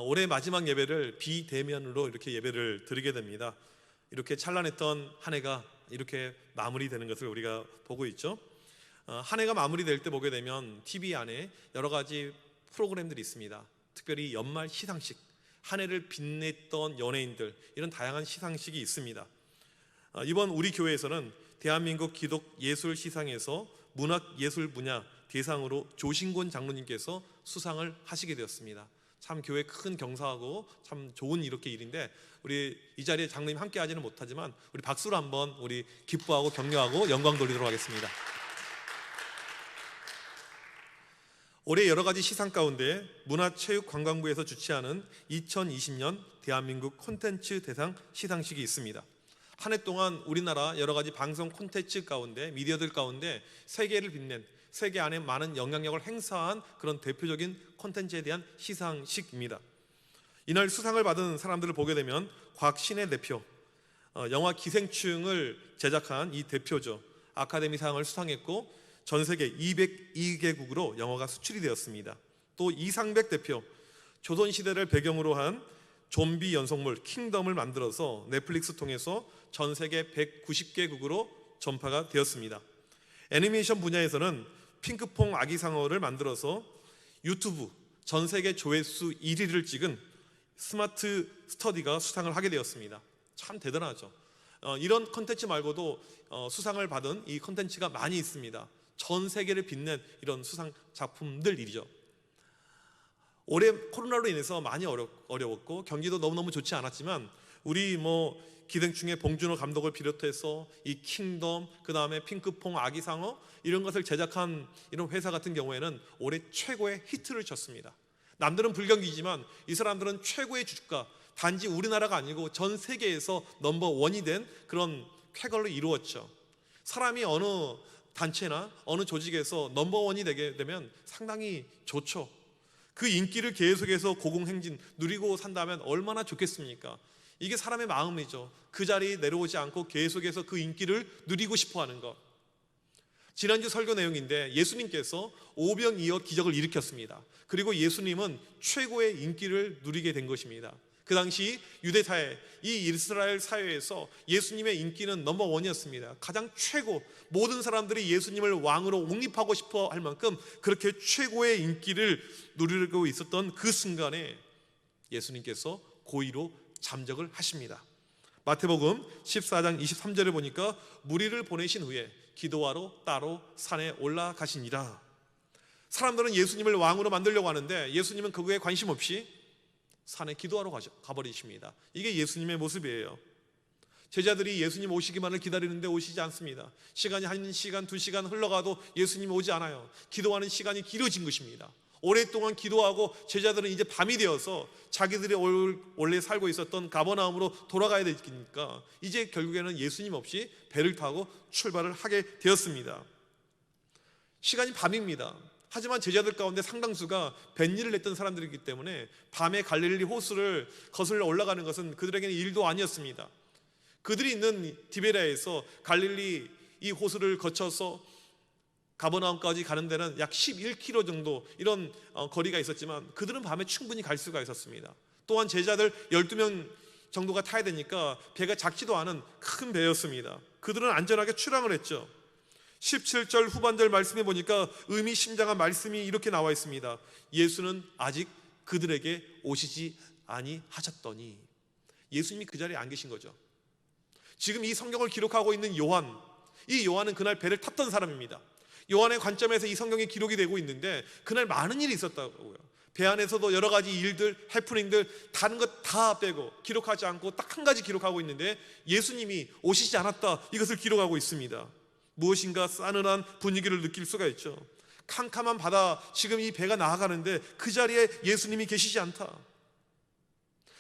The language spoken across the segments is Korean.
올해 마지막 예배를 비대면으로 이렇게 예배를 드리게 됩니다. 이렇게 찬란했던 한 해가 이렇게 마무리되는 것을 우리가 보고 있죠. 한 해가 마무리될 때 보게 되면 TV 안에 여러 가지 프로그램들이 있습니다. 특별히 연말 시상식, 한 해를 빛냈던 연예인들, 이런 다양한 시상식이 있습니다. 이번 우리 교회에서는 대한민국 기독 예술 시상에서 문학 예술 분야 대상으로 조신곤 장로님께서 수상을 하시게 되었습니다. 참 교회 큰 경사하고 참 좋은 이렇게 일인데, 우리 이 자리에 장로님 함께 하지는 못하지만 우리 박수로 한번 우리 기뻐하고 격려하고 영광 돌리도록 하겠습니다. 올해 여러 가지 시상 가운데 문화체육관광부에서 주최하는 2020년 대한민국 콘텐츠 대상 시상식이 있습니다. 한 해 동안 우리나라 여러 가지 방송 콘텐츠 가운데, 미디어들 가운데 세계를 빛낸, 세계 안에 많은 영향력을 행사한 그런 대표적인 콘텐츠에 대한 시상식입니다. 이날 수상을 받은 사람들을 보게 되면 곽신혜 대표, 영화 기생충을 제작한 이 대표죠. 아카데미상을 수상했고 전 세계 202개국으로 영화가 수출이 되었습니다. 또 이상백 대표, 조선시대를 배경으로 한 좀비 연속물 킹덤을 만들어서 넷플릭스 통해서 전 세계 190개국으로 전파가 되었습니다. 애니메이션 분야에서는 핑크퐁 아기상어를 만들어서 유튜브 전 세계 조회수 1위를 찍은 스마트 스터디가 수상을 하게 되었습니다. 참 대단하죠. 이런 컨텐츠 말고도 수상을 받은 이 컨텐츠가 많이 있습니다. 전 세계를 빛낸 이런 수상 작품들이죠. 올해 코로나로 인해서 많이 어려웠고 경기도 너무너무 좋지 않았지만, 우리 기생충의 봉준호 감독을 비롯해서 이 킹덤, 그 다음에 핑크퐁 아기상어, 이런 것을 제작한 이런 회사 같은 경우에는 올해 최고의 히트를 쳤습니다. 남들은 불경기지만 이 사람들은 최고의 주가, 단지 우리나라가 아니고 전 세계에서 넘버원이 된 그런 쾌거를 이루었죠. 사람이 어느 단체나 어느 조직에서 넘버원이 되게 되면 상당히 좋죠. 그 인기를 계속해서 고공행진 누리고 산다면 얼마나 좋겠습니까? 이게 사람의 마음이죠. 그 자리에 내려오지 않고 계속해서 그 인기를 누리고 싶어하는 것. 지난주 설교 내용인데 예수님께서 오병이어 기적을 일으켰습니다. 그리고 예수님은 최고의 인기를 누리게 된 것입니다. 그 당시 유대사회, 이 이스라엘 사회에서 예수님의 인기는 넘버원이었습니다. 가장 최고, 모든 사람들이 예수님을 왕으로 옹립하고 싶어 할 만큼 그렇게 최고의 인기를 누리고 있었던 그 순간에 예수님께서 고의로 잠적을 하십니다. 마태복음 14장 23절에 보니까 무리를 보내신 후에 기도하러 따로 산에 올라가시니라. 사람들은 예수님을 왕으로 만들려고 하는데 예수님은 그거에 관심 없이 산에 기도하러 가버리십니다. 이게 예수님의 모습이에요. 제자들이 예수님 오시기만을 기다리는데 오시지 않습니다. 시간이 1시간, 2시간 흘러가도 예수님이 오지 않아요. 기도하는 시간이 길어진 것입니다. 오랫동안 기도하고 제자들은 이제 밤이 되어서 자기들이 원래 살고 있었던 가버나움으로 돌아가야 되니까 이제 결국에는 예수님 없이 배를 타고 출발을 하게 되었습니다. 시간이 밤입니다. 하지만 제자들 가운데 상당수가 뱃일을 했던 사람들이기 때문에 밤에 갈릴리 호수를 거슬러 올라가는 것은 그들에게는 일도 아니었습니다. 그들이 있는 디베라에서 갈릴리 이 호수를 거쳐서 가버나움까지 가는 데는 약 11km 정도 이런 거리가 있었지만 그들은 밤에 충분히 갈 수가 있었습니다. 또한 제자들 12명 정도가 타야 되니까 배가 작지도 않은 큰 배였습니다. 그들은 안전하게 출항을 했죠. 17절 후반절 말씀에 보니까 의미심장한 말씀이 이렇게 나와 있습니다. 예수는 아직 그들에게 오시지 아니하셨더니. 예수님이 그 자리에 안 계신 거죠. 지금 이 성경을 기록하고 있는 요한, 이 요한은 그날 배를 탔던 사람입니다. 요한의 관점에서 이 성경이 기록이 되고 있는데 그날 많은 일이 있었다고요. 배 안에서도 여러 가지 일들, 해프닝들, 다른 것 다 빼고 기록하지 않고 딱 한 가지 기록하고 있는데 예수님이 오시지 않았다, 이것을 기록하고 있습니다. 무엇인가 싸늘한 분위기를 느낄 수가 있죠. 캄캄한 바다, 지금 이 배가 나아가는데 그 자리에 예수님이 계시지 않다.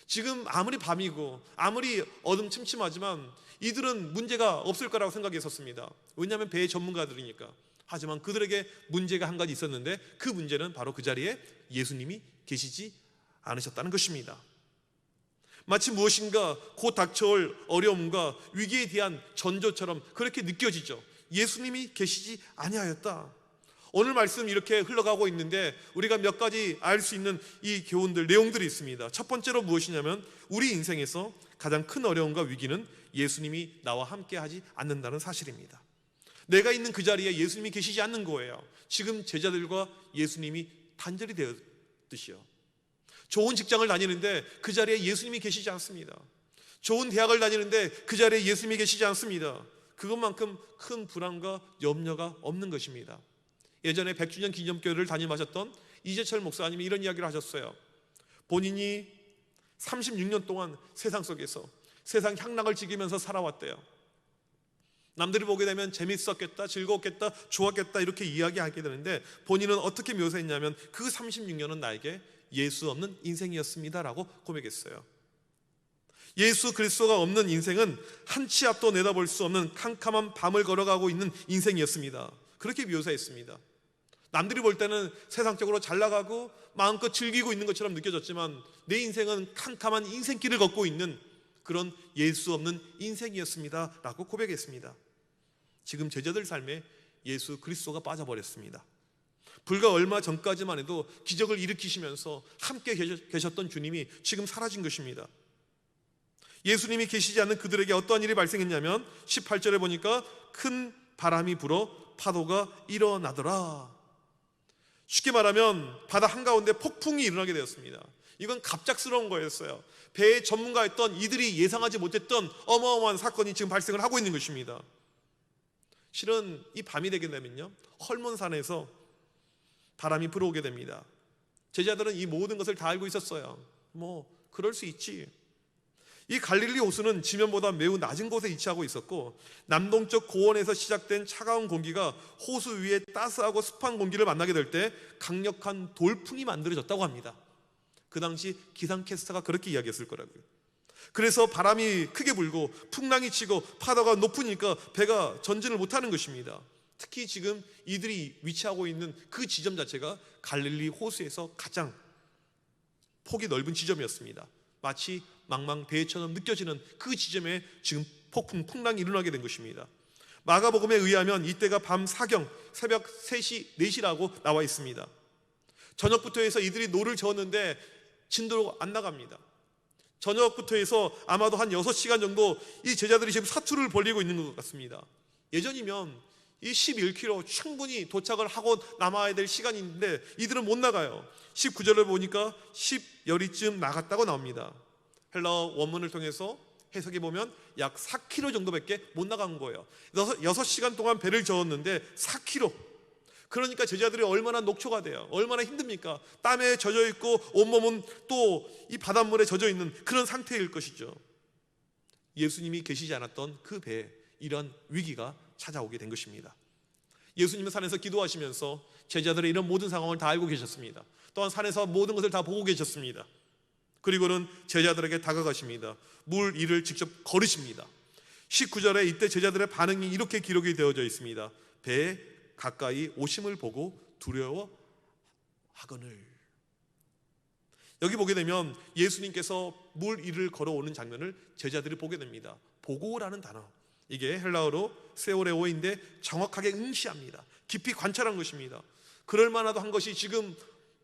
지금 아무리 밤이고 아무리 어둠침침하지만 이들은 문제가 없을 거라고 생각했었습니다. 왜냐하면 배의 전문가들이니까. 하지만 그들에게 문제가 한 가지 있었는데 그 문제는 바로 그 자리에 예수님이 계시지 않으셨다는 것입니다. 마치 무엇인가 곧 닥쳐올 어려움과 위기에 대한 전조처럼 그렇게 느껴지죠. 예수님이 계시지 아니하였다. 오늘 말씀 이렇게 흘러가고 있는데 우리가 몇 가지 알 수 있는 이 교훈들, 내용들이 있습니다. 첫 번째로 무엇이냐면 우리 인생에서 가장 큰 어려움과 위기는 예수님이 나와 함께 하지 않는다는 사실입니다. 내가 있는 그 자리에 예수님이 계시지 않는 거예요. 지금 제자들과 예수님이 단절이 되었듯이요. 좋은 직장을 다니는데 그 자리에 예수님이 계시지 않습니다. 좋은 대학을 다니는데 그 자리에 예수님이 계시지 않습니다. 그것만큼 큰 불안과 염려가 없는 것입니다. 예전에 100주년 기념교회를 담임하셨던 이재철 목사님이 이런 이야기를 하셨어요. 본인이 36년 동안 세상 속에서 세상 향락을 즐기면서 살아왔대요. 남들이 보게 되면 재밌었겠다, 즐거웠겠다, 좋았겠다 이렇게 이야기하게 되는데 본인은 어떻게 묘사했냐면 그 36년은 나에게 예수 없는 인생이었습니다 라고 고백했어요. 예수 그리스도가 없는 인생은 한 치 앞도 내다볼 수 없는 캄캄한 밤을 걸어가고 있는 인생이었습니다. 그렇게 묘사했습니다. 남들이 볼 때는 세상적으로 잘 나가고 마음껏 즐기고 있는 것처럼 느껴졌지만 내 인생은 캄캄한 인생길을 걷고 있는 그런 예수 없는 인생이었습니다 라고 고백했습니다. 지금 제자들 삶에 예수 그리스도가 빠져버렸습니다. 불과 얼마 전까지만 해도 기적을 일으키시면서 함께 계셨던 주님이 지금 사라진 것입니다. 예수님이 계시지 않는 그들에게 어떠한 일이 발생했냐면 18절에 보니까 큰 바람이 불어 파도가 일어나더라. 쉽게 말하면 바다 한가운데 폭풍이 일어나게 되었습니다. 이건 갑작스러운 거였어요. 배의 전문가였던 이들이 예상하지 못했던 어마어마한 사건이 지금 발생을 하고 있는 것입니다. 실은 이 밤이 되게 되면요, 헐몬산에서 바람이 불어오게 됩니다. 제자들은 이 모든 것을 다 알고 있었어요. 그럴 수 있지. 이 갈릴리 호수는 지면보다 매우 낮은 곳에 위치하고 있었고 남동쪽 고원에서 시작된 차가운 공기가 호수 위에 따스하고 습한 공기를 만나게 될 때 강력한 돌풍이 만들어졌다고 합니다. 그 당시 기상캐스터가 그렇게 이야기했을 거라고요. 그래서 바람이 크게 불고 풍랑이 치고 파도가 높으니까 배가 전진을 못하는 것입니다. 특히 지금 이들이 위치하고 있는 그 지점 자체가 갈릴리 호수에서 가장 폭이 넓은 지점이었습니다. 마치 망망대해처럼 느껴지는 그 지점에 지금 풍랑이 일어나게 된 것입니다. 마가복음에 의하면 이때가 밤 사경 새벽 3시, 4시라고 나와 있습니다. 저녁부터 해서 이들이 노를 저었는데 진도로 안 나갑니다. 저녁부터 해서 아마도 한 6시간 정도 이 제자들이 지금 사투를 벌이고 있는 것 같습니다. 예전이면 이 11km 충분히 도착을 하고 남아야 될 시간이 있는데 이들은 못 나가요. 19절을 보니까 10여리쯤 나갔다고 나옵니다. 헬라어 원문을 통해서 해석해 보면 약 4km 정도밖에 못 나간 거예요. 6시간 동안 배를 저었는데 4km. 그러니까 제자들이 얼마나 녹초가 돼요. 얼마나 힘듭니까? 땀에 젖어 있고 온몸은 또 이 바닷물에 젖어 있는 그런 상태일 것이죠. 예수님이 계시지 않았던 그 배에 이런 위기가 찾아오게 된 것입니다. 예수님은 산에서 기도하시면서 제자들의 이런 모든 상황을 다 알고 계셨습니다. 또한 산에서 모든 것을 다 보고 계셨습니다. 그리고는 제자들에게 다가가십니다. 물 위를 직접 걸으십니다. 19절에 이때 제자들의 반응이 이렇게 기록이 되어져 있습니다. 배에 가까이 오심을 보고 두려워하거늘. 여기 보게 되면 예수님께서 물 위를 걸어오는 장면을 제자들이 보게 됩니다. 보고라는 단어, 이게 헬라어로 세오레오인데 정확하게 응시합니다. 깊이 관찰한 것입니다. 그럴 만하도 한 것이 지금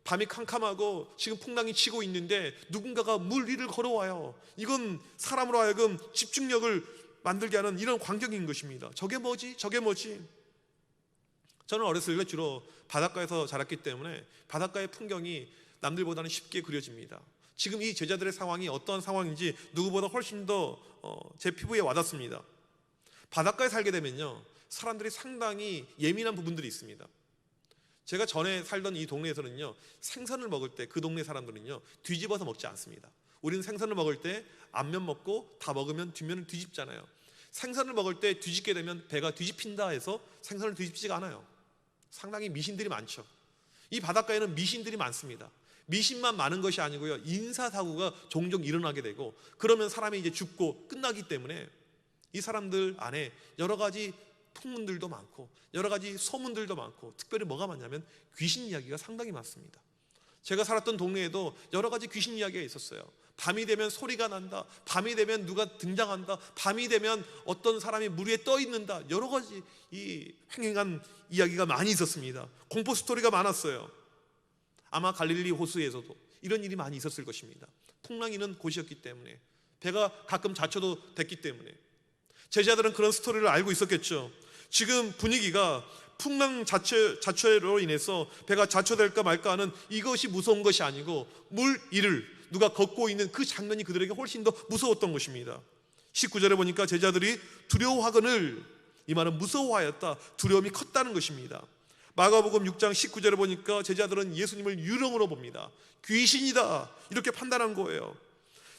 밤이 캄캄하고 지금 풍랑이 치고 있는데 누군가가 물 위를 걸어와요. 이건 사람으로 하여금 집중력을 만들게 하는 이런 광경인 것입니다. 저게 뭐지? 저게 뭐지? 저는 어렸을 때 주로 바닷가에서 자랐기 때문에 바닷가의 풍경이 남들보다는 쉽게 그려집니다. 지금 이 제자들의 상황이 어떤 상황인지 누구보다 훨씬 더 제 피부에 와닿습니다. 바닷가에 살게 되면요, 사람들이 상당히 예민한 부분들이 있습니다. 제가 전에 살던 이 동네에서는요, 생선을 먹을 때 그 동네 사람들은요 뒤집어서 먹지 않습니다. 우리는 생선을 먹을 때 앞면 먹고 다 먹으면 뒷면을 뒤집잖아요. 생선을 먹을 때 뒤집게 되면 배가 뒤집힌다 해서 생선을 뒤집지가 않아요. 상당히 미신들이 많죠. 이 바닷가에는 미신들이 많습니다. 미신만 많은 것이 아니고요, 인사사고가 종종 일어나게 되고 그러면 사람이 이제 죽고 끝나기 때문에 이 사람들 안에 여러 가지 풍문들도 많고 여러 가지 소문들도 많고 특별히 뭐가 많냐면 귀신 이야기가 상당히 많습니다. 제가 살았던 동네에도 여러 가지 귀신 이야기가 있었어요. 밤이 되면 소리가 난다, 밤이 되면 누가 등장한다, 밤이 되면 어떤 사람이 물 위에 떠 있는다, 여러 가지 이 횡행한 이야기가 많이 있었습니다. 공포 스토리가 많았어요. 아마 갈릴리 호수에서도 이런 일이 많이 있었을 것입니다. 풍랑이 있는 곳이었기 때문에, 배가 가끔 자초도 됐기 때문에 제자들은 그런 스토리를 알고 있었겠죠. 지금 분위기가 풍랑 자체로 인해서 배가 자초될까 말까 하는 이것이 무서운 것이 아니고, 물 위를 누가 걷고 있는 그 장면이 그들에게 훨씬 더 무서웠던 것입니다. 19절에 보니까 제자들이 두려워하거늘, 이 말은 무서워하였다, 두려움이 컸다는 것입니다. 마가복음 6장 19절에 보니까 제자들은 예수님을 유령으로 봅니다. 귀신이다, 이렇게 판단한 거예요.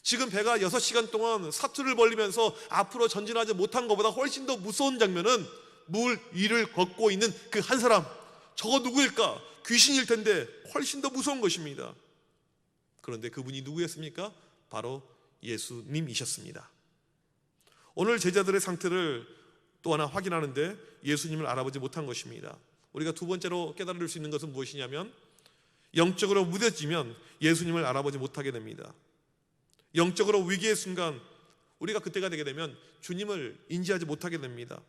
지금 배가 6시간 동안 사투를 벌리면서 앞으로 전진하지 못한 것보다 훨씬 더 무서운 장면은 물 위를 걷고 있는 그 한 사람, 저거 누구일까? 귀신일 텐데 훨씬 더 무서운 것입니다. 그런데 그분이 누구였습니까? 바로 예수님이셨습니다. 오늘 제자들의 상태를 또 하나 확인하는데 예수님을 알아보지 못한 것입니다. 우리가 두 번째로 깨달을 수 있는 것은 무엇이냐면, 영적으로 무뎌지면 예수님을 알아보지 못하게 됩니다. 영적으로 위기의 순간, 우리가 그때가 되게 되면 주님을 인지하지 못하게 됩니다.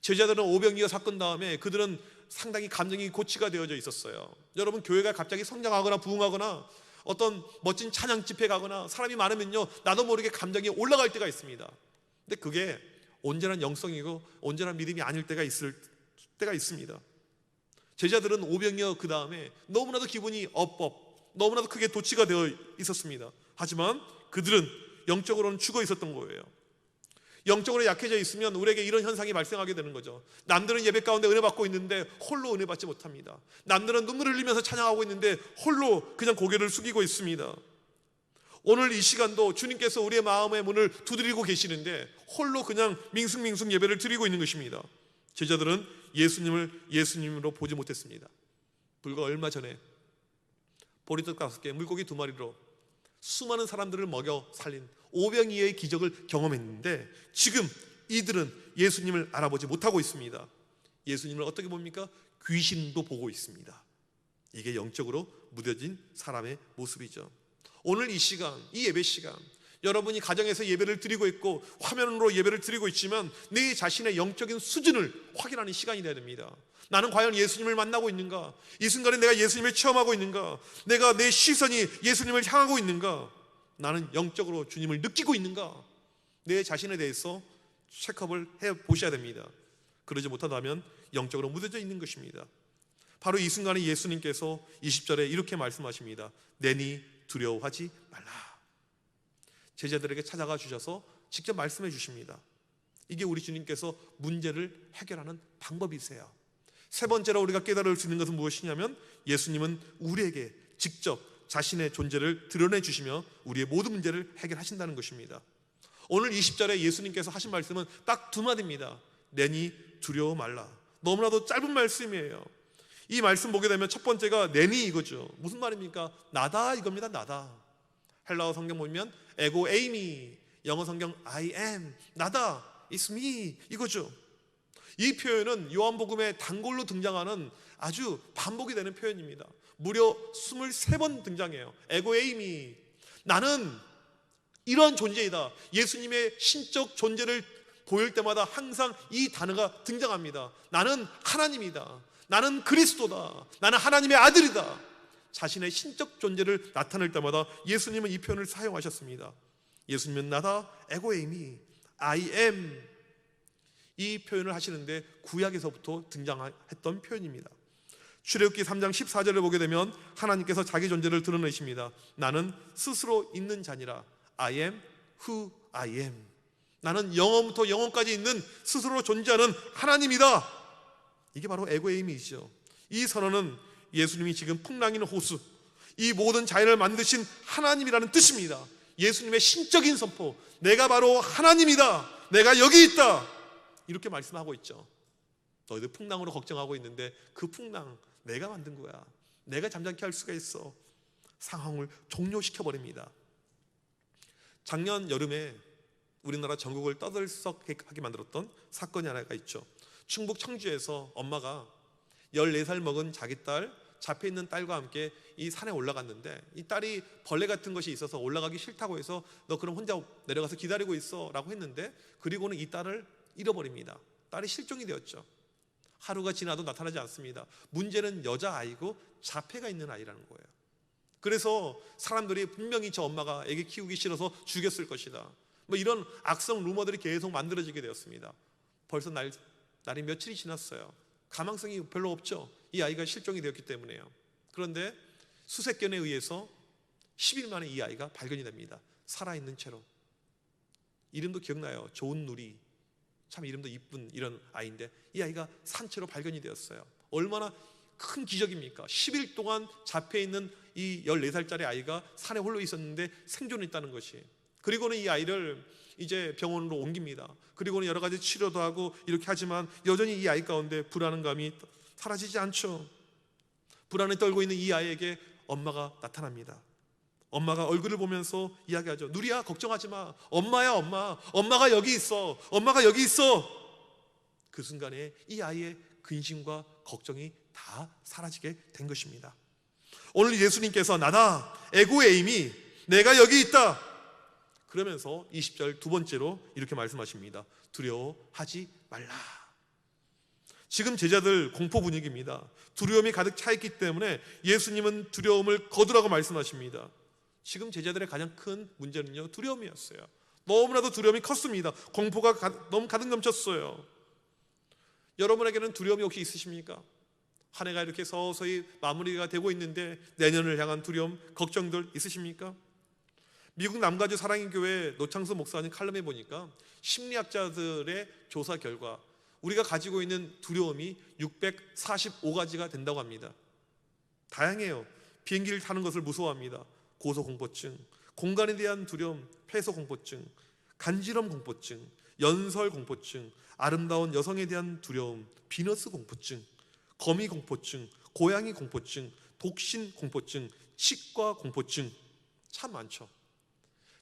제자들은 오병이어 사건 다음에 그들은 상당히 감정이 고치가 되어져 있었어요. 여러분, 교회가 갑자기 성장하거나 부흥하거나 어떤 멋진 찬양 집회 가거나 사람이 많으면요, 나도 모르게 감정이 올라갈 때가 있습니다. 근데 그게 온전한 영성이고 온전한 믿음이 아닐 때가 있습니다. 제자들은 오병이어 그 다음에 너무나도 기분이 너무나도 크게 도취가 되어 있었습니다. 하지만 그들은 영적으로는 죽어 있었던 거예요. 영적으로 약해져 있으면 우리에게 이런 현상이 발생하게 되는 거죠. 남들은 예배 가운데 은혜 받고 있는데 홀로 은혜 받지 못합니다. 남들은 눈물을 흘리면서 찬양하고 있는데 홀로 그냥 고개를 숙이고 있습니다. 오늘 이 시간도 주님께서 우리의 마음의 문을 두드리고 계시는데 홀로 그냥 밍숭밍숭 예배를 드리고 있는 것입니다. 제자들은 예수님을 예수님으로 보지 못했습니다. 불과 얼마 전에 보리떡 5개, 물고기 2마리로 수많은 사람들을 먹여 살린 오병이어의 기적을 경험했는데, 지금 이들은 예수님을 알아보지 못하고 있습니다. 예수님을 어떻게 봅니까? 귀신도 보고 있습니다. 이게 영적으로 무뎌진 사람의 모습이죠. 오늘 이 시간, 이 예배 시간, 여러분이 가정에서 예배를 드리고 있고 화면으로 예배를 드리고 있지만 내 자신의 영적인 수준을 확인하는 시간이 되어야 됩니다. 나는 과연 예수님을 만나고 있는가? 이 순간에 내가 예수님을 체험하고 있는가? 내가 내 시선이 예수님을 향하고 있는가? 나는 영적으로 주님을 느끼고 있는가? 내 자신에 대해서 체크업을 해보셔야 됩니다. 그러지 못한다면 영적으로 무뎌져 있는 것입니다. 바로 이 순간에 예수님께서 20절에 이렇게 말씀하십니다. 내니 두려워하지 말라. 제자들에게 찾아가 주셔서 직접 말씀해 주십니다. 이게 우리 주님께서 문제를 해결하는 방법이세요. 세 번째로 우리가 깨달을 수 있는 것은 무엇이냐면, 예수님은 우리에게 직접 자신의 존재를 드러내 주시며 우리의 모든 문제를 해결하신다는 것입니다. 오늘 20절에 예수님께서 하신 말씀은 딱 2마디입니다. 내니 두려워 말라. 너무나도 짧은 말씀이에요. 이 말씀 보게 되면 첫 번째가 내니 이거죠. 무슨 말입니까? 나다 이겁니다. 나다. 헬라어 성경 보면 에고 에이미, 영어 성경 I am, 나다, it's me 이거죠. 이 표현은 요한복음의 단골로 등장하는 아주 반복이 되는 표현입니다. 무려 23번 등장해요. 에고 에이미, 나는 이러한 존재이다. 예수님의 신적 존재를 보일 때마다 항상 이 단어가 등장합니다. 나는 하나님이다. 나는 그리스도다. 나는 하나님의 아들이다. 자신의 신적 존재를 나타낼 때마다 예수님은 이 표현을 사용하셨습니다. 예수님은 나다, 에고 에이미, I am. 이 표현을 하시는데 구약에서부터 등장했던 표현입니다. 출애굽기 3장 14절을 보게 되면 하나님께서 자기 존재를 드러내십니다. 나는 스스로 있는 자니라. I am who I am. 나는 영원부터 영원까지 있는 스스로 존재하는 하나님이다. 이게 바로 에고에임이죠. 이 선언은 예수님이 지금 풍랑인 호수, 이 모든 자연을 만드신 하나님이라는 뜻입니다. 예수님의 신적인 선포, 내가 바로 하나님이다, 내가 여기 있다, 이렇게 말씀하고 있죠. 너희들 풍랑으로 걱정하고 있는데 그 풍랑 내가 만든 거야. 내가 잠잠케 할 수가 있어. 상황을 종료시켜버립니다. 작년 여름에 우리나라 전국을 떠들썩하게 만들었던 사건이 하나가 있죠. 충북 청주에서 엄마가 14살 먹은 자기 딸 잡혀 있는 딸과 함께 이 산에 올라갔는데, 이 딸이 벌레 같은 것이 있어서 올라가기 싫다고 해서 너 그럼 혼자 내려가서 기다리고 있어 라고 했는데, 그리고는 이 딸을 잃어버립니다. 딸이 실종이 되었죠. 하루가 지나도 나타나지 않습니다. 문제는 여자아이고 자폐가 있는 아이라는 거예요. 그래서 사람들이 분명히 저 엄마가 애기 키우기 싫어서 죽였을 것이다, 뭐 이런 악성 루머들이 계속 만들어지게 되었습니다. 벌써 날이 며칠이 지났어요. 가망성이 별로 없죠. 이 아이가 실종이 되었기 때문에요. 그런데 수색견에 의해서 10일 만에 이 아이가 발견이 됩니다. 살아있는 채로. 이름도 기억나요. 좋은 누리. 참 이름도 이쁜 이런 아이인데, 이 아이가 산채로 발견이 되었어요. 얼마나 큰 기적입니까? 10일 동안 잡혀있는 이 14살짜리 아이가 산에 홀로 있었는데 생존했다는 것이. 그리고는 이 아이를 이제 병원으로 옮깁니다. 그리고는 여러 가지 치료도 하고 이렇게 하지만 여전히 이 아이 가운데 불안감이 사라지지 않죠. 불안에 떨고 있는 이 아이에게 엄마가 나타납니다. 엄마가 얼굴을 보면서 이야기하죠. 누리야, 걱정하지 마. 엄마야, 엄마. 엄마가 여기 있어. 엄마가 여기 있어. 그 순간에 이 아이의 근심과 걱정이 다 사라지게 된 것입니다. 오늘 예수님께서 나다, 에고에이미, 내가 여기 있다, 그러면서 20절 두 번째로 이렇게 말씀하십니다. 두려워하지 말라. 지금 제자들 공포 분위기입니다. 두려움이 가득 차 있기 때문에 예수님은 두려움을 거두라고 말씀하십니다. 지금 제자들의 가장 큰 문제는요, 두려움이었어요. 너무나도 두려움이 컸습니다. 공포가 너무 가득 넘쳤어요. 여러분에게는 두려움이 혹시 있으십니까? 한 해가 이렇게 서서히 마무리가 되고 있는데 내년을 향한 두려움, 걱정들 있으십니까? 미국 남가주 사랑의 교회 노창수 목사님 칼럼에 보니까 심리학자들의 조사 결과 우리가 가지고 있는 두려움이 645가지가 된다고 합니다. 다양해요. 비행기를 타는 것을 무서워합니다. 고소공포증, 공간에 대한 두려움, 폐소공포증, 간지럼 공포증, 연설 공포증, 아름다운 여성에 대한 두려움, 비너스 공포증, 거미 공포증, 고양이 공포증, 독신 공포증, 치과 공포증, 참 많죠.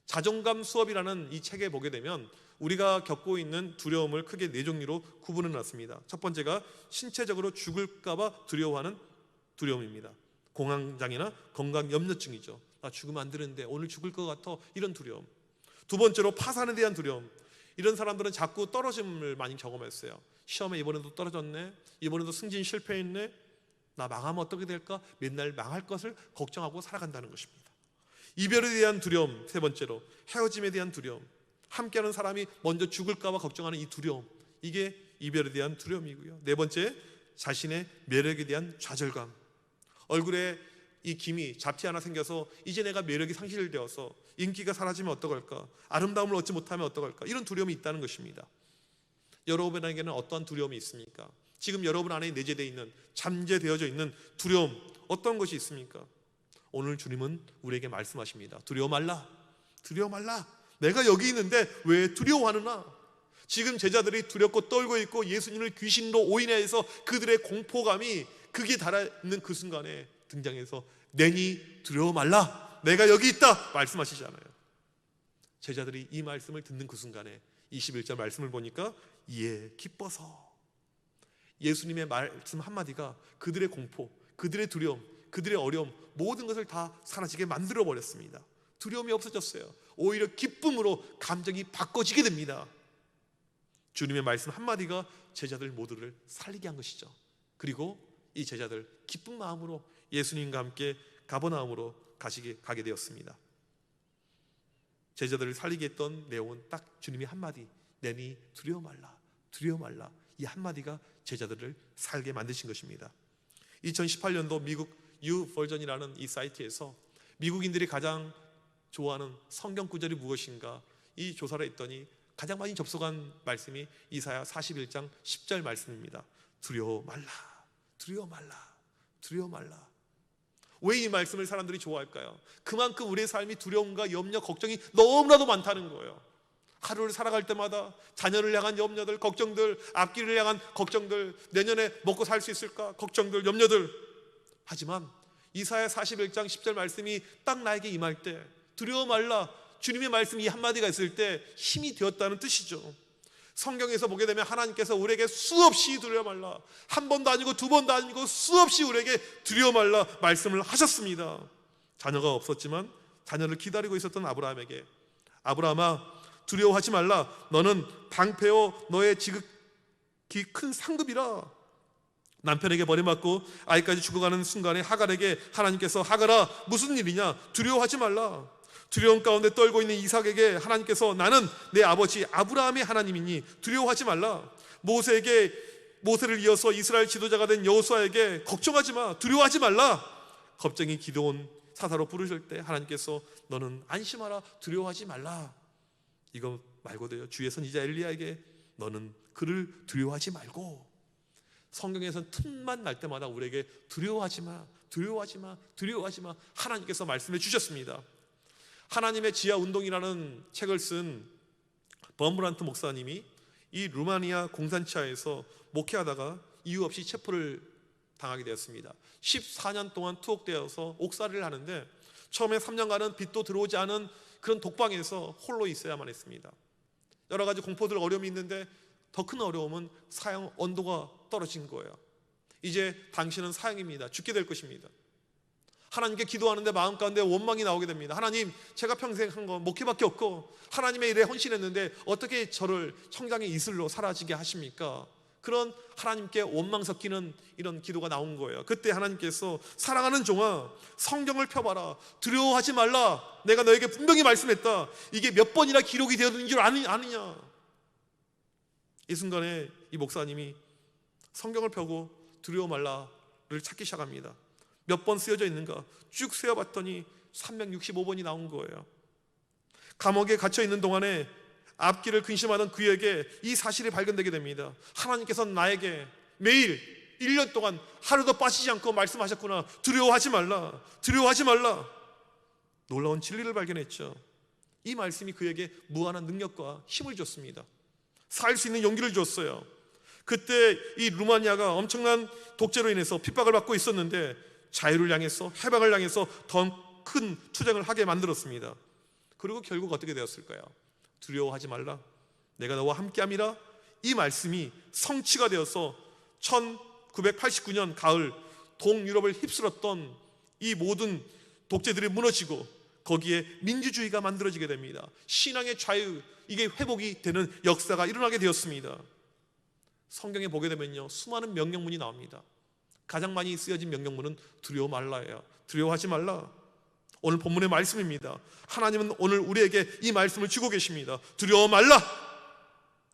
자존감 수업이라는 이 책에 보게 되면 우리가 겪고 있는 두려움을 크게 네 종류로 구분해 놨습니다. 첫 번째가 신체적으로 죽을까봐 두려워하는 두려움입니다. 공황장애나 건강염려증이죠. 나 죽으면 안 되는데 오늘 죽을 것 같아, 이런 두려움. 두 번째로 파산에 대한 두려움. 이런 사람들은 자꾸 떨어짐을 많이 경험했어요. 시험에 이번에도 떨어졌네, 이번에도 승진 실패했네, 나 망하면 어떻게 될까, 맨날 망할 것을 걱정하고 살아간다는 것입니다. 이별에 대한 두려움. 세 번째로 헤어짐에 대한 두려움. 함께하는 사람이 먼저 죽을까봐 걱정하는 이 두려움, 이게 이별에 대한 두려움이고요. 네 번째, 자신의 매력에 대한 좌절감. 얼굴에 이 김이 잡티 하나 생겨서 이제 내가 매력이 상실되어서 인기가 사라지면 어떡할까, 아름다움을 얻지 못하면 어떡할까, 이런 두려움이 있다는 것입니다. 여러분에게는 어떠한 두려움이 있습니까? 지금 여러분 안에 내재되어 있는, 잠재되어져 있는 두려움, 어떤 것이 있습니까? 오늘 주님은 우리에게 말씀하십니다. 두려워 말라. 두려워 말라. 내가 여기 있는데 왜 두려워하느냐? 지금 제자들이 두렵고 떨고 있고 예수님을 귀신으로 오인해서 그들의 공포감이 극에 달하는 그 순간에 등장해서 내니 두려워 말라, 내가 여기 있다 말씀하시잖아요. 제자들이 이 말씀을 듣는 그 순간에 21절 말씀을 보니까 이에 기뻐서, 예수님의 말씀 한마디가 그들의 공포, 그들의 두려움, 그들의 어려움, 모든 것을 다 사라지게 만들어 버렸습니다. 두려움이 없어졌어요. 오히려 기쁨으로 감정이 바꿔지게 됩니다. 주님의 말씀 한마디가 제자들 모두를 살리게 한 것이죠. 그리고 이 제자들 기쁜 마음으로 예수님과 함께 가버나움으로 가게 되었습니다. 제자들을 살리게 했던 내용은 딱 주님의 한마디, 내니 두려워 말라, 두려워 말라, 이 한마디가 제자들을 살게 만드신 것입니다. 2018년도 미국 유버전이라는 이 사이트에서 미국인들이 가장 좋아하는 성경 구절이 무엇인가 이 조사를 했더니 가장 많이 접속한 말씀이 이사야 41장 10절 말씀입니다. 두려워 말라, 두려워 말라, 두려워 말라. 왜 이 말씀을 사람들이 좋아할까요? 그만큼 우리의 삶이 두려움과 염려, 걱정이 너무나도 많다는 거예요. 하루를 살아갈 때마다 자녀를 향한 염려들, 걱정들, 앞길을 향한 걱정들, 내년에 먹고 살 수 있을까 걱정들, 염려들. 하지만 이사야 41장 10절 말씀이 딱 나에게 임할 때 두려워 말라, 주님의 말씀 이 한마디가 있을 때 힘이 되었다는 뜻이죠. 성경에서 보게 되면 하나님께서 우리에게 수없이 두려워 말라, 한 번도 아니고 두 번도 아니고 수없이 우리에게 두려워 말라 말씀을 하셨습니다. 자녀가 없었지만 자녀를 기다리고 있었던 아브라함에게, 아브라함아 두려워하지 말라, 너는 방패요 너의 지극히 큰 상급이라. 남편에게 버림받고 아이까지 죽어가는 순간에 하갈에게 하나님께서 하갈아 무슨 일이냐, 두려워하지 말라. 두려움 가운데 떨고 있는 이삭에게 하나님께서 나는 내 아버지 아브라함의 하나님이니 두려워하지 말라. 모세를 이어서 이스라엘 지도자가 된 여호수아에게 걱정하지 마, 두려워하지 말라. 겁쟁이 기드온 사사로 부르실 때 하나님께서 너는 안심하라, 두려워하지 말라. 이거 말고도요, 주의 선지자 엘리야에게 너는 그를 두려워하지 말고. 성경에서는 틈만 날 때마다 우리에게 두려워하지 마, 두려워하지 마, 두려워하지 마 하나님께서 말씀해 주셨습니다. 하나님의 지하 운동이라는 책을 쓴 버므란트 목사님이 이 루마니아 공산치하에서 목회하다가 이유 없이 체포를 당하게 되었습니다. 14년 동안 투옥되어서 옥살이를 하는데 처음에 3년간은 빛도 들어오지 않은 그런 독방에서 홀로 있어야만 했습니다. 여러 가지 공포들, 어려움이 있는데 더 큰 어려움은 사형 온도가 떨어진 거예요. 이제 당신은 사형입니다. 죽게 될 것입니다. 하나님께 기도하는데 마음 가운데 원망이 나오게 됩니다. 하나님, 제가 평생 한 건 목회밖에 없고 하나님의 일에 헌신했는데 어떻게 저를 청장의 이슬로 사라지게 하십니까? 그런 하나님께 원망 섞이는 이런 기도가 나온 거예요. 그때 하나님께서 사랑하는 종아, 성경을 펴봐라, 두려워하지 말라, 내가 너에게 분명히 말씀했다. 이게 몇 번이나 기록이 되었는 줄 아느냐. 이 순간에 이 목사님이 성경을 펴고 두려워 말라를 찾기 시작합니다. 몇 번 쓰여져 있는가 쭉 세어봤더니 365번이 나온 거예요. 감옥에 갇혀 있는 동안에 앞길을 근심하던 그에게 이 사실이 발견되게 됩니다. 하나님께서 나에게 매일 1년 동안 하루도 빠지지 않고 말씀하셨구나. 두려워하지 말라, 두려워하지 말라. 놀라운 진리를 발견했죠. 이 말씀이 그에게 무한한 능력과 힘을 줬습니다. 살 수 있는 용기를 줬어요. 그때 이 루마니아가 엄청난 독재로 인해서 핍박을 받고 있었는데 자유를 향해서, 해방을 향해서 더 큰 투쟁을 하게 만들었습니다. 그리고 결국 어떻게 되었을까요? 두려워하지 말라, 내가 너와 함께함이라. 이 말씀이 성취가 되어서 1989년 가을 동유럽을 휩쓸었던 이 모든 독재들이 무너지고 거기에 민주주의가 만들어지게 됩니다. 신앙의 자유, 이게 회복이 되는 역사가 일어나게 되었습니다. 성경에 보게 되면요, 수많은 명령문이 나옵니다. 가장 많이 쓰여진 명령문은 두려워 말라예요. 두려워하지 말라. 오늘 본문의 말씀입니다. 하나님은 오늘 우리에게 이 말씀을 주고 계십니다. 두려워 말라.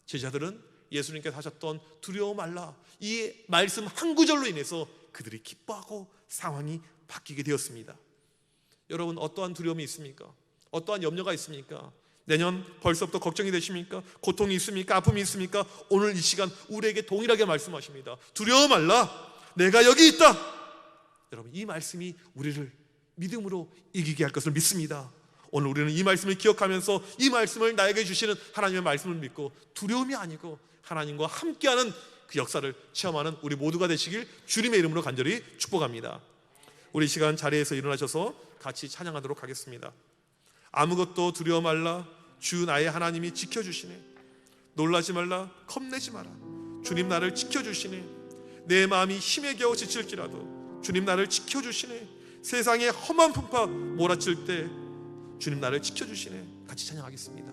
제자들은 예수님께서 하셨던 두려워 말라, 이 말씀 한 구절로 인해서 그들이 기뻐하고 상황이 바뀌게 되었습니다. 여러분, 어떠한 두려움이 있습니까? 어떠한 염려가 있습니까? 내년 벌써부터 걱정이 되십니까? 고통이 있습니까? 아픔이 있습니까? 오늘 이 시간 우리에게 동일하게 말씀하십니다. 두려워 말라, 내가 여기 있다. 여러분, 이 말씀이 우리를 믿음으로 이기게 할 것을 믿습니다. 오늘 우리는 이 말씀을 기억하면서 이 말씀을 나에게 주시는 하나님의 말씀을 믿고 두려움이 아니고 하나님과 함께하는 그 역사를 체험하는 우리 모두가 되시길 주님의 이름으로 간절히 축복합니다. 우리 시간 자리에서 일어나셔서 같이 찬양하도록 하겠습니다. 아무것도 두려워 말라, 주 나의 하나님이 지켜주시네. 놀라지 말라, 겁내지 마라, 주님 나를 지켜주시네. 내 마음이 힘에 겨워 지칠지라도 주님 나를 지켜주시네. 세상에 험한 풍파 몰아칠 때 주님 나를 지켜주시네. 같이 찬양하겠습니다.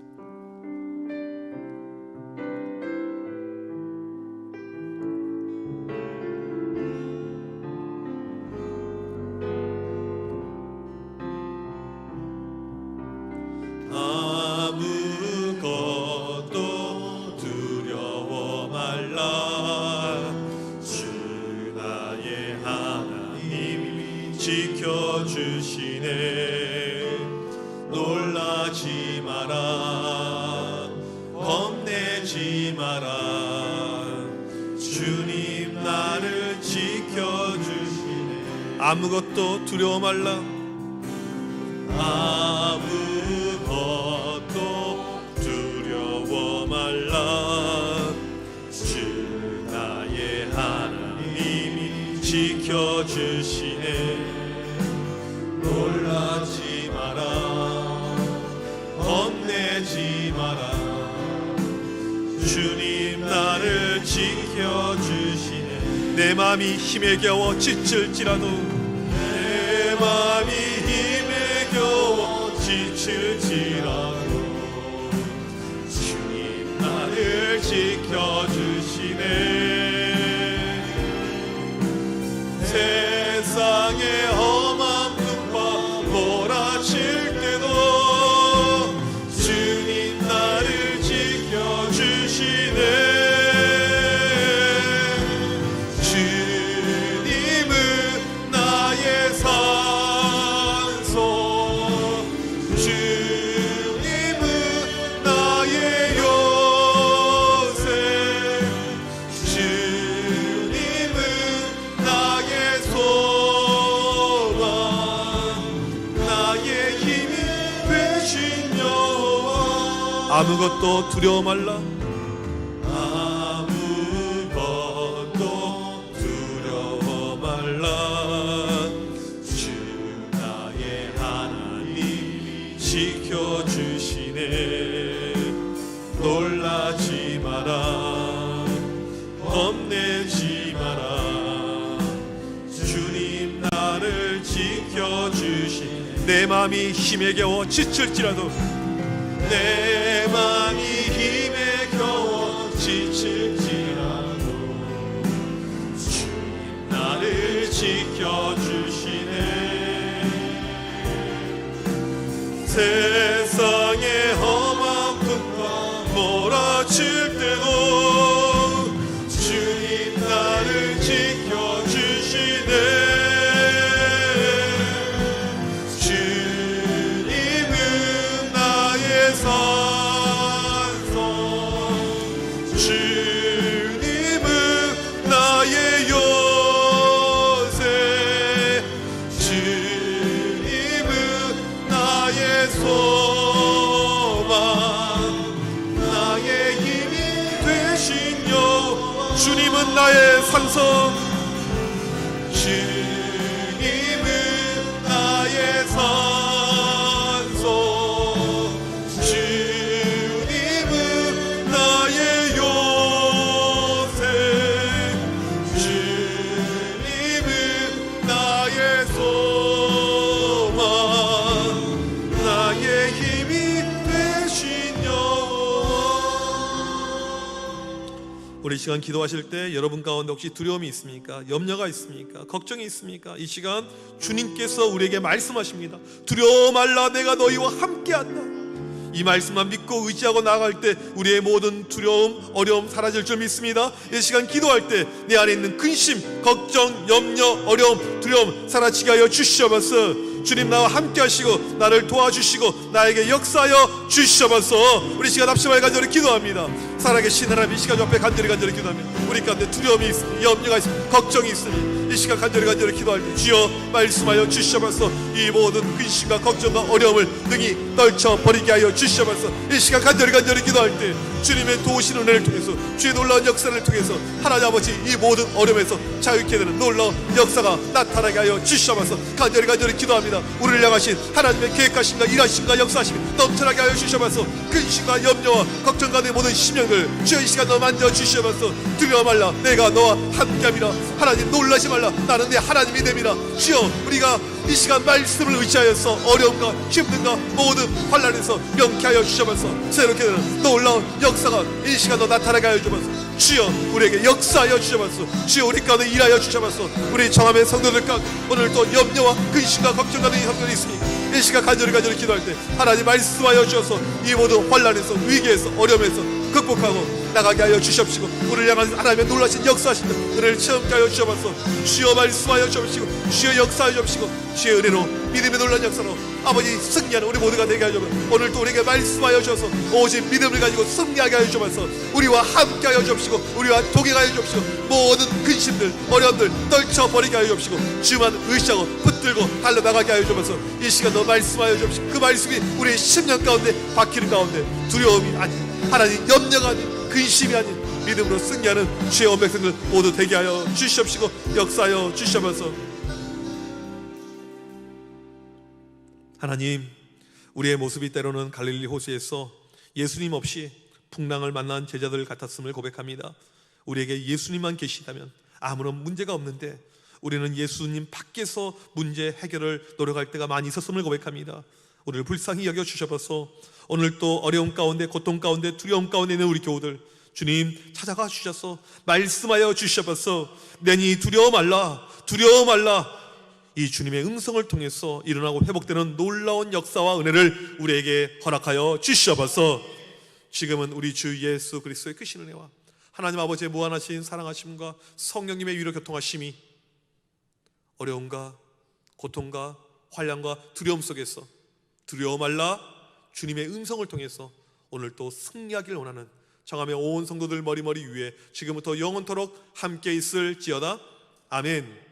아무것도 두려워 말라, 주 나의 하나님이 지켜주시네. 놀라지 마라, 겁내지 마라, 주님 나를 지켜주시네. 아무것도 두려워 말라, 아무것도 두려워 말라, 주 나의 하나님이 지켜주시네. 놀라지 마라, 겁내지 마라, 주님 나를 지켜주시네. 내 마음이 힘에 겨워 지칠지라도 내 마음이 힘에 겨워 지칠지라도 주님 나를 지켜주시네. 세상의 험한 풍파 몰아칠 때도 주님 나를 지켜주시네. 주님은 나의 산소, 주님은 나의 요새, 주님은 나의 소망, 나의 힘이 되신 여호와. 아무것도 두려워 말라. 아무것도 두려워 말라. 주 나의 하나님 지켜주시네. 놀라지 마라, 겁내지 마라. 주님 나를 지켜주시네. 내 마음이 힘에 겨워 지칠지라도 내 맘이 힘에 겨워 지칠지라도 주님 나를 지켜주시네. 세상의 험한 풍파 몰아칠 때도 주님 나를 지켜주시네. 주님은 나의 요새, 주님은 나의 소망, 나의 힘이 되신 여호와. 주님은 나의 산성, 주님은 나의 산소, 주님은 나의 요새, 주님은 나의 소망, 나의 힘이 되신 여호와. 우리 시간 기도하실 때 여러분 가운데 혹시 두려움이 있습니까? 염려가 있습니까? 걱정이 있습니까? 이 시간 주님께서 우리에게 말씀하십니다. 두려워 말라, 내가 너희와 함께한다. 이 말씀만 믿고 의지하고 나아갈 때 우리의 모든 두려움, 어려움 사라질 줄 믿습니다. 이 시간 기도할 때 내 안에 있는 근심, 걱정, 염려, 어려움, 두려움 사라지게 하여 주시옵소서. 주님 나와 함께 하시고 나를 도와주시고 나에게 역사하여 주시옵소서. 우리 시간 합심하여 간절히 기도합니다. 살아계신 하나님, 이 시간 옆에 간절히 기도합니다. 우리 가운데 두려움이 있으니, 염려가 있으니, 걱정이 있으니 이 시간 간절히 기도할 때 주여 말씀하여 주시옵소서. 이 모든 근심과 걱정과 어려움을 능히 떨쳐버리게 하여 주시옵소서. 이 시간 간절히 기도할 때 주님의 도우시는 은혜를 통해서, 주의 놀라운 역사를 통해서 하나님 아버지 이 모든 어려움에서 자유케 되는 놀라운 역사가 나타나게 하여 주시옵소서. 간절히 기도합니다. 우리를 향하신 하나님의 계획하심과 일하심과 역사하심이 넘쳐나게 하여 주시옵소서. 근심과 염려와 걱정과 내 모든 심령들 주여 이 시간 너 만져 주시옵소서. 두려워 말라, 내가 너와 함께함이라. 하나님 놀라지 말라, 나는 내 하나님이 됨이라. 주여 우리가 이 시간 말씀을 의지하여서 어려움과 힘든가 모든 환난에서 명쾌하여 주시옵소서. 새롭게 되는 놀라운 역사가 이 시간 너 나타나게 하여 주옵소서. 주여 우리에게 역사하여 주시옵소서. 주여 우리 가운데 일하여 주시옵소서. 우리 정함의 성도들 가운데 오늘 또 염려와 근심과 걱정과 이 성도들이 있으니 이 시간 간절히 기도할 때 하나님 말씀하여 주셔서 이 모든 환난에서, 위기에서, 어려움에서 극복하고 나가게 하여 주시옵시고 우리를 향한 하나님의 놀라신 역사하신 은혜를 체험케 하여 주시옵소서. 주여 말씀하여 주시옵시고 주여 역사하여 주시옵시고 주의 은혜로 믿음의 놀란 역사로 아버지 승리하는 우리 모두가 되게 하여 주옵소서. 오늘도 우리에게 말씀하여 주셔서 오직 믿음을 가지고 승리하게 하여 주옵소서. 우리와 함께 하여 주옵시고 우리와 동행하여 주옵시고 모든 근심들 어려움들 떨쳐버리게 하여 주옵시고 주만 의지하고 붙들고 달려나가게 하여 주옵소서. 이 시간 너 말씀하여 주옵시고 그 말씀이 우리의 심령 가운데 박히는 가운데 두려움이 아닌, 하나님 염려가 아닌, 근심이 아닌 믿음으로 승리하는 주의 온 백성들 모두 되게 하여 주시옵시고 역사하여 주시옵소서. 하나님, 우리의 모습이 때로는 갈릴리 호수에서 예수님 없이 풍랑을 만난 제자들 같았음을 고백합니다. 우리에게 예수님만 계시다면 아무런 문제가 없는데 우리는 예수님 밖에서 문제 해결을 노력할 때가 많이 있었음을 고백합니다. 우리를 불쌍히 여겨 주셔서 오늘 또 어려움 가운데, 고통 가운데, 두려움 가운데 있는 우리 교우들 주님 찾아가 주셔서 말씀하여 주셔서 내니 두려워 말라, 두려워 말라, 이 주님의 음성을 통해서 일어나고 회복되는 놀라운 역사와 은혜를 우리에게 허락하여 주셔서 지금은 우리 주 예수 그리스도의 크신 은혜와 하나님 아버지의 무한하신 사랑하심과 성령님의 위로 교통하심이 어려움과 고통과 환난과 두려움 속에서 두려워 말라 주님의 음성을 통해서 오늘 또 승리하길 원하는 정함의 온 성도들 머리머리 위에 지금부터 영원토록 함께 있을지어다. 아멘.